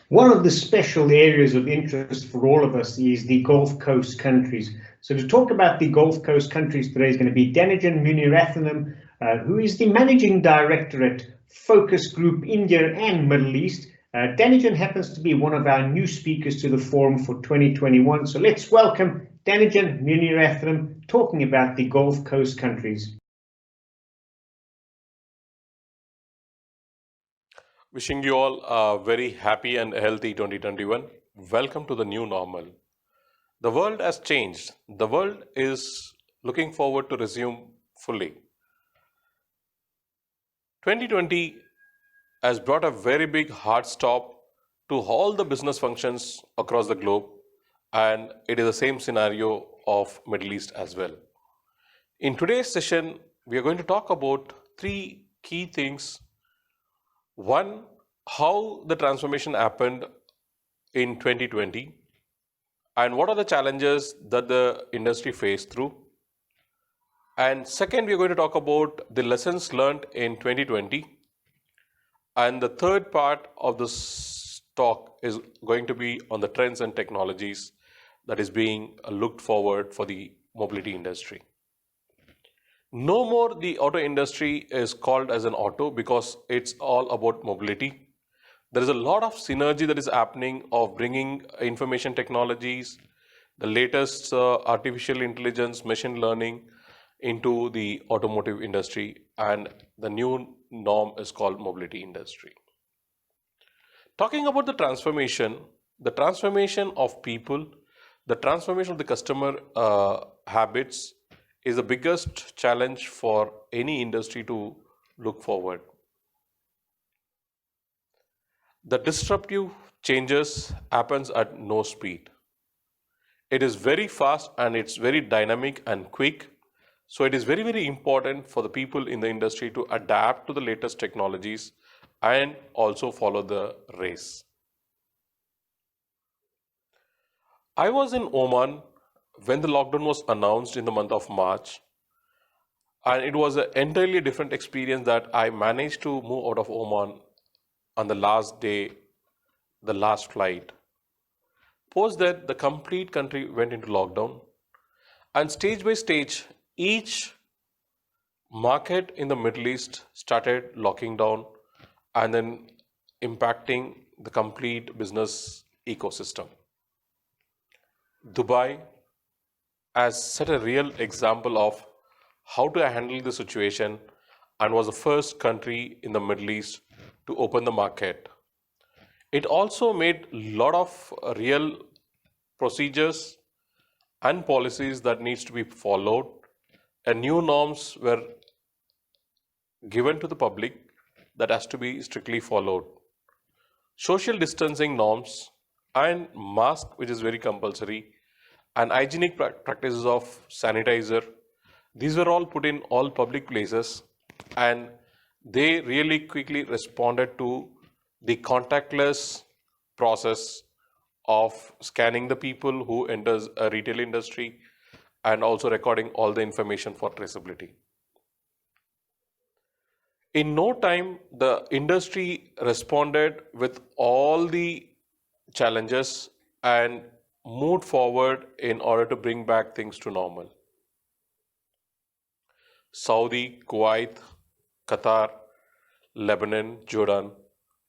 One of the special areas of interest for all of us is the Gulf Coast countries. So to talk about the Gulf Coast countries today is going to be Denijan Munirathinam, who is the Managing Director at Focus Group India and Middle East. Denijan happens to be one of our new speakers to the forum for 2021. So let's welcome Denijan Munirathinam talking about the Gulf Coast countries. Wishing you all a very happy and healthy 2021. Welcome to the new normal. The world has changed. The world is looking forward to resume fully. 2020 has brought a very big hard stop to all the business functions across the globe, and it is the same scenario of Middle East as well. In today's session, we are going to talk about three key things. One, how the transformation happened in 2020 and what are the challenges that the industry faced through. And second, we are going to talk about the lessons learned in 2020. And the third part of this talk is going to be on the trends and technologies that is being looked forward for the mobility industry. No more the auto industry is called as an auto because it's all about mobility. There is a lot of synergy that is happening of bringing information technologies, the latest artificial intelligence, machine learning into the automotive industry, and the new norm is called mobility industry. Talking about the transformation of people, the transformation of the customer habits is the biggest challenge for any industry to look forward. The disruptive changes happens at no speed. It is very fast and it's very dynamic and quick. So it is very, very important for the people in the industry to adapt to the latest technologies and also follow the race. I was in Oman when the lockdown was announced in the month of March, and it was an entirely different experience that I managed to move out of Oman on the last day, the last flight. Post that, the complete country went into lockdown, and stage by stage, each market in the Middle East started locking down and then impacting the complete business ecosystem. Dubai has set a real example of how to handle the situation and was the first country in the Middle East to open the market. It also made a lot of real procedures and policies that needs to be followed, and new norms were given to the public that has to be strictly followed. Social distancing norms and mask, which is very compulsory, and hygienic practices of sanitizer, these were all put in all public places, and they really quickly responded to the contactless process of scanning the people who enters a retail industry and also recording all the information for traceability. In no time, the industry responded with all the challenges and moved forward in order to bring back things to normal. Saudi, Kuwait, Qatar, Lebanon, Jordan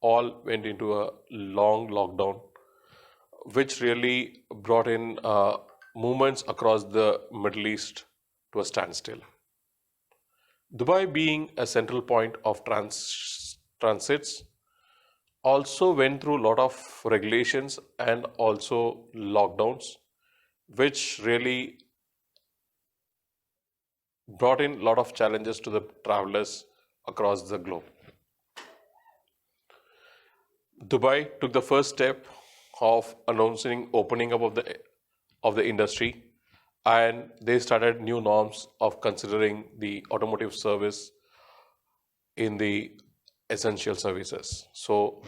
all went into a long lockdown, which really brought in movements across the Middle East to a standstill. Dubai, being a central point of transits, also went through a lot of regulations and also lockdowns, which really brought in a lot of challenges to the travelers across the globe. Dubai took the first step of announcing opening up of the industry, and they started new norms of considering the automotive service in the essential services. So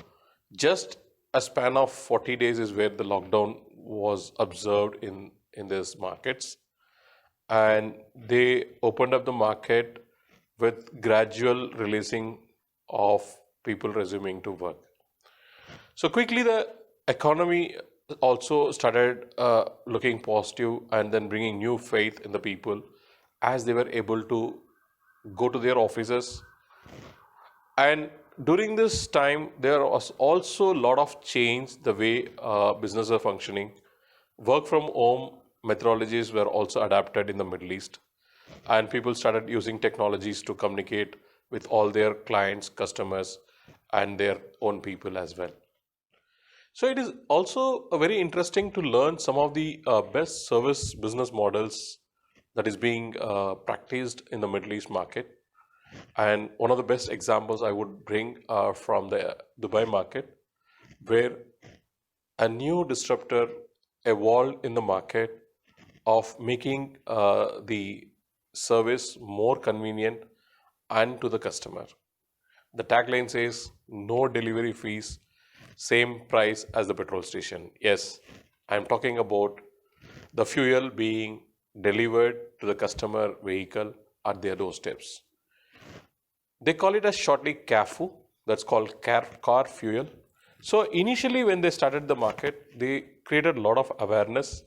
just a span of 40 days is where the lockdown was observed in these markets, and they opened up the market with gradual releasing of people resuming to work. So quickly, the economy also started looking positive and then bringing new faith in the people as they were able to go to their offices. And during this time, there was also a lot of change the way businesses are functioning. Work from home methodologies were also adapted in the Middle East, and people started using technologies to communicate with all their clients, customers, and their own people as well. So it is also very interesting to learn some of the best service business models that is being practiced in the Middle East market. And one of the best examples I would bring are from the Dubai market, where a new disruptor evolved in the market of making the service more convenient and to the customer. The tagline says no delivery fees, same price as the petrol station. Yes, I'm talking about the fuel being delivered to the customer vehicle at their doorsteps. They call it as shortly CAFU, that's called car fuel. So initially when they started the market, they created a lot of awareness.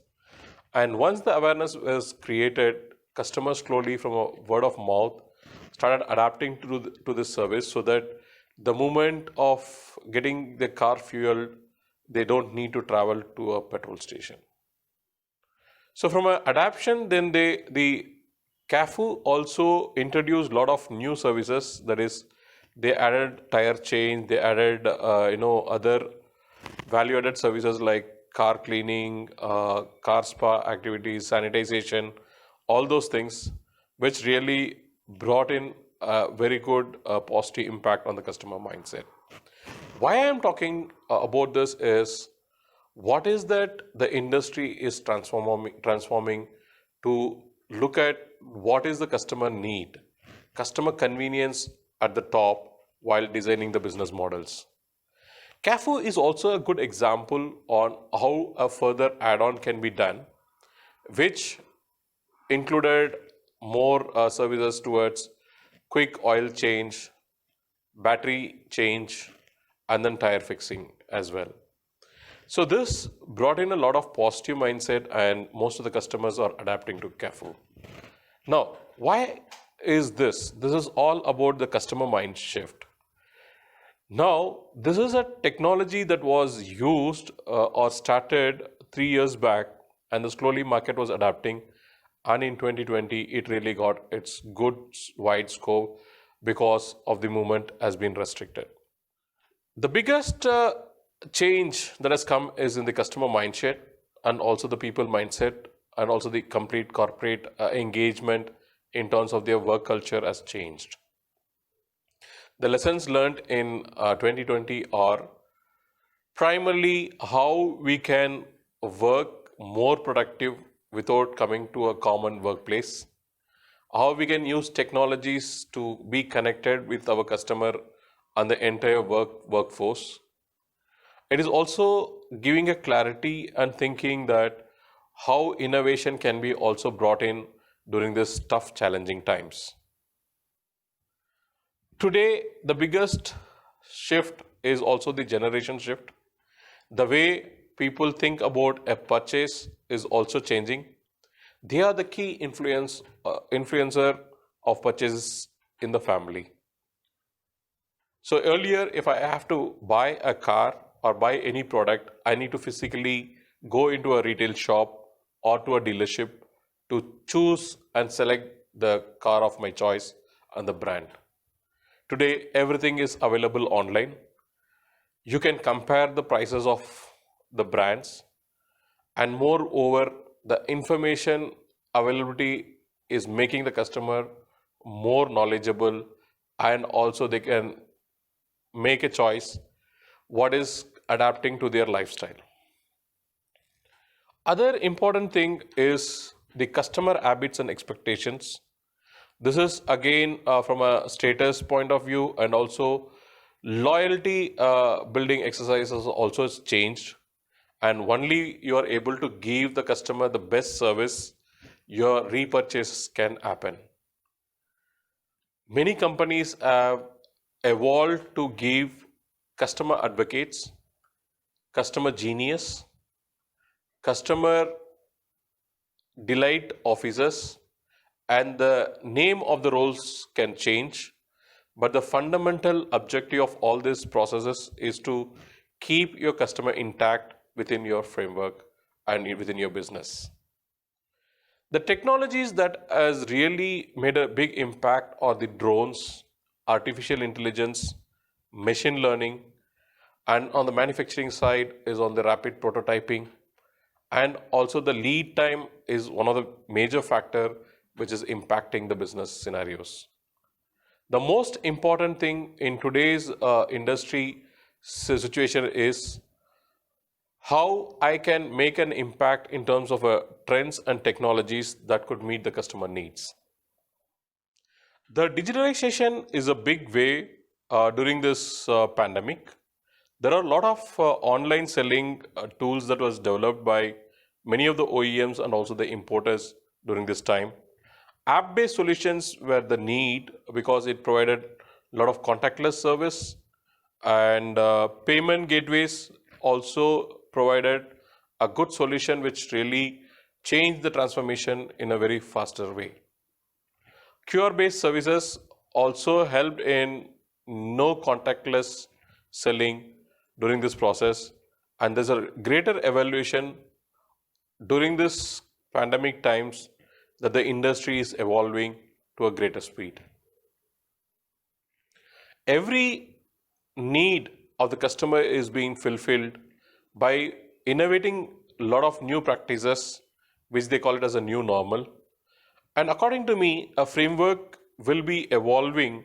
And once the awareness was created, customers slowly from a word of mouth started adapting to this service so that the moment of getting the car fueled, they don't need to travel to a petrol station. So from an adaptation, then the CAFU also introduced a lot of new services. That is, they added tire change, they added other value-added services like car cleaning, car spa activities, sanitization, all those things, which really brought in a very good positive impact on the customer mindset. Why I am talking about this is what is that the industry is transforming to look at what is the customer need, customer convenience at the top while designing the business models. CAFU is also a good example on how a further add-on can be done, which included more services towards quick oil change, battery change, and then tire fixing as well. So this brought in a lot of positive mindset, and most of the customers are adapting to CAFU. Now, why is this? This is all about the customer mind shift. Now, this is a technology that was used or started 3 years back, and the slowly market was adapting. And in 2020, it really got its good wide scope because of the movement has been restricted. The biggest change that has come is in the customer mindset and also the people mindset and also the complete corporate engagement in terms of their work culture has changed. The lessons learned in 2020 are primarily how we can work more productive without coming to a common workplace, how we can use technologies to be connected with our customer and the entire workforce. It is also giving a clarity and thinking that how innovation can be also brought in during this tough, challenging times. Today, the biggest shift is also the generation shift. The way people think about a purchase is also changing. They are the key influencer of purchases in the family. So earlier, if I have to buy a car or buy any product, I need to physically go into a retail shop or to a dealership to choose and select the car of my choice and the brand. Today, everything is available online. You can compare the prices of the brands, and moreover, the information availability is making the customer more knowledgeable, and also they can make a choice what is adapting to their lifestyle. Other important thing is the customer habits and expectations. This is again from a status point of view, and also loyalty building exercises also has changed, and only you are able to give the customer the best service, your repurchase can happen. Many companies have evolved to give customer advocates, customer genius, customer delight officers, and the name of the roles can change, but the fundamental objective of all these processes is to keep your customer intact within your framework and within your business. The technologies that has really made a big impact are the drones, artificial intelligence, machine learning, and on the manufacturing side is on the rapid prototyping, and also the lead time is one of the major factor which is impacting the business scenarios. The most important thing in today's industry situation is how I can make an impact in terms of trends and technologies that could meet the customer needs. The digitalization is a big way during this pandemic. There are a lot of online selling tools that was developed by many of the OEMs and also the importers during this time. App-based solutions were the need because it provided a lot of contactless service, and payment gateways also provided a good solution which really changed the transformation in a very faster way. QR-based services also helped in no contactless selling during this process, and there's a greater evaluation during this pandemic times that the industry is evolving to a greater speed. Every need of the customer is being fulfilled by innovating a lot of new practices, which they call it as a new normal. And according to me, a framework will be evolving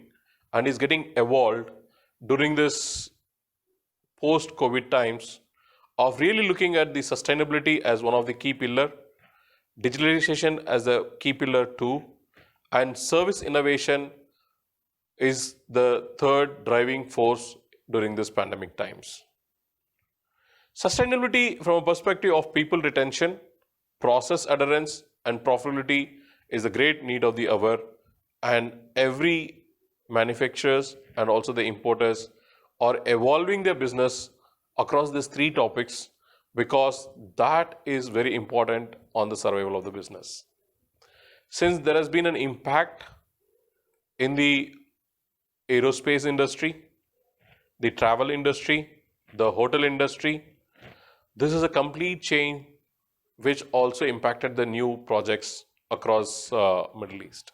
and is getting evolved during this post-COVID times of really looking at the sustainability as one of the key pillar, digitalization as a key pillar 2, and service innovation is the third driving force during this pandemic times. Sustainability from a perspective of people retention, process adherence, and profitability is a great need of the hour, and every manufacturers and also the importers are evolving their business across these three topics because that is very important on the survival of the business. Since there has been an impact in the aerospace industry, the travel industry, the hotel industry, this is a complete chain which also impacted the new projects across Middle East.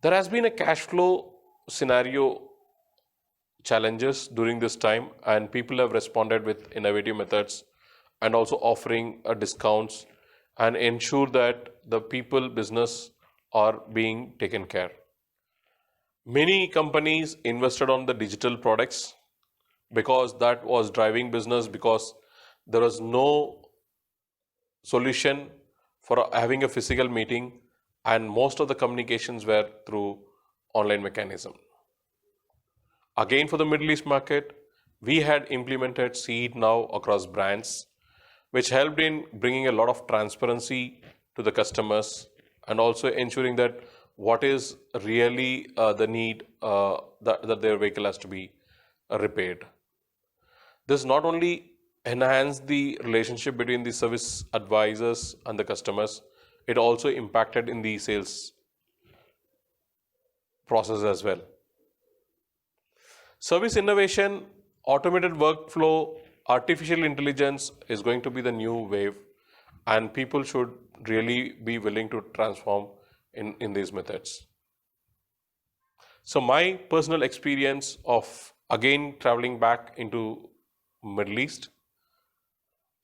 There has been a cash flow scenario challenges during this time, and people have responded with innovative methods and also offering discounts and ensure that the people business are being taken care. Many companies invested on the digital products because that was driving business, because there was no solution for having a physical meeting, and most of the communications were through online mechanism. Again, for the Middle East market, we had implemented See It Now across brands, which helped in bringing a lot of transparency to the customers and also ensuring that what is really the need that their vehicle has to be repaired. This not only enhanced the relationship between the service advisors and the customers, it also impacted in the sales process as well. Service innovation, automated workflow, artificial intelligence is going to be the new wave, and people should really be willing to transform in these methods. So my personal experience of again traveling back into Middle East,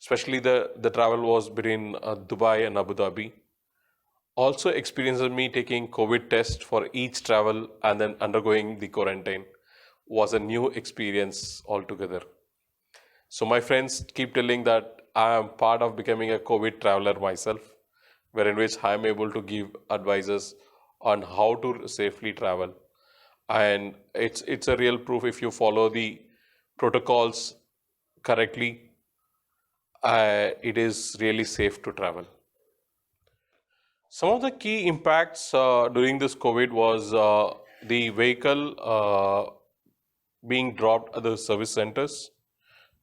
especially the travel was between Dubai and Abu Dhabi, also experiences me taking COVID test for each travel and then undergoing the quarantine was a new experience altogether. So my friends keep telling that I am part of becoming a COVID traveler myself, wherein which I am able to give advices on how to safely travel. And it's a real proof if you follow the protocols correctly, it is really safe to travel. Some of the key impacts during this COVID was the vehicle being dropped at the service centers.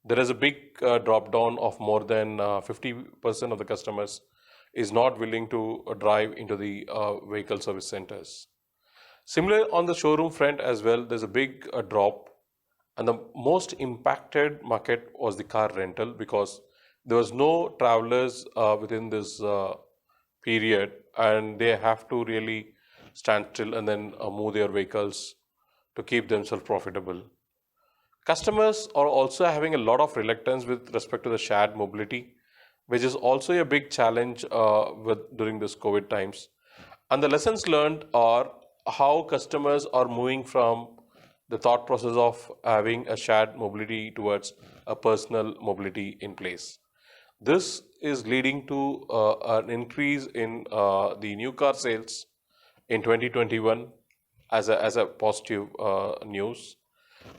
there is a big drop down of more than 50% of the customers is not willing to drive into the vehicle service centers. Similar on the showroom front as well, there's a big drop, and the most impacted market was the car rental because there was no travelers within this period, and they have to really stand still and then move their vehicles to keep themselves profitable. Customers are also having a lot of reluctance with respect to the shared mobility, which is also a big challenge during this COVID times. And the lessons learned are how customers are moving from the thought process of having a shared mobility towards a personal mobility in place. This is leading to an increase in the new car sales in 2021 as a positive news.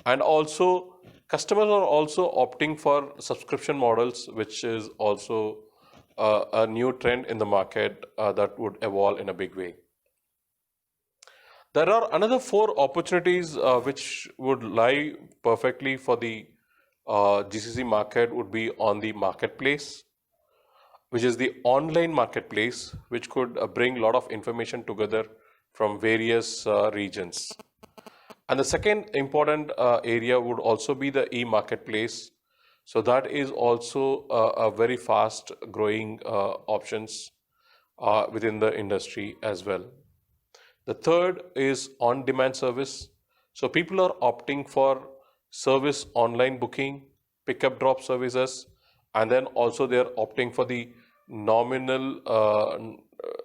And also, customers are also opting for subscription models, which is also a new trend in the market that would evolve in a big way. There are another four opportunities which would lie perfectly for the GCC market would be on the marketplace, which is the online marketplace, which could bring a lot of information together from various regions. And the second important area would also be the e-marketplace. So that is also a very fast growing options within the industry as well. The third is on-demand service. So people are opting for service online booking, pickup drop services, and then also they're opting for the nominal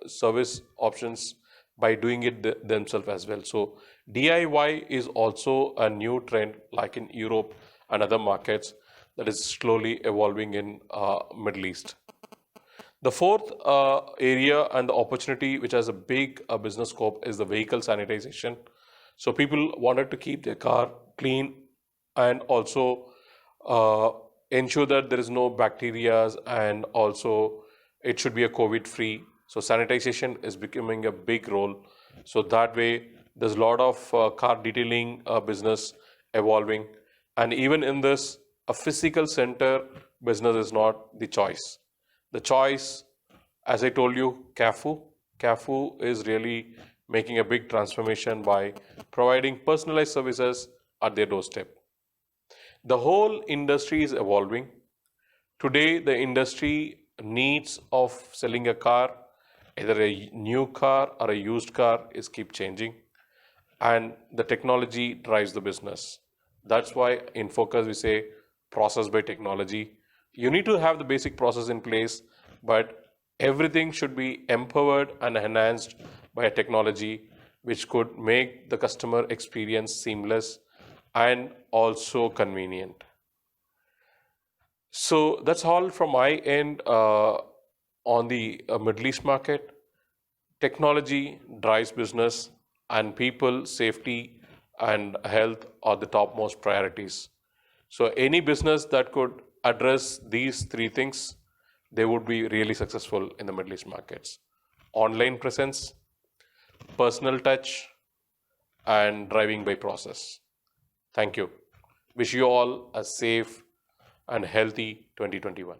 service options by doing it themselves as well. So DIY is also a new trend, like in Europe and other markets, that is slowly evolving in Middle East. The fourth area and the opportunity which has a big business scope is the vehicle sanitization. So people wanted to keep their car clean and also ensure that there is no bacteria, and also it should be a COVID free. So sanitization is becoming a big role. So that way there's a lot of car detailing business evolving. And even in this, a physical center business is not the choice. The choice, as I told you, CAFU is really making a big transformation by providing personalized services at their doorstep. The whole industry is evolving. Today, the industry needs of selling a car, either a new car or a used car, is keep changing, and the technology drives the business. That's why in Focus we say process by technology. You need to have the basic process in place, but everything should be empowered and enhanced by a technology which could make the customer experience seamless and also convenient. So that's all from my end on the Middle East market. Technology drives business, and people, safety, and health are the topmost priorities. So any business that could address these three things, they would be really successful in the Middle East markets. Online presence, personal touch, and driving by process. Thank you. Wish you all a safe and healthy 2021.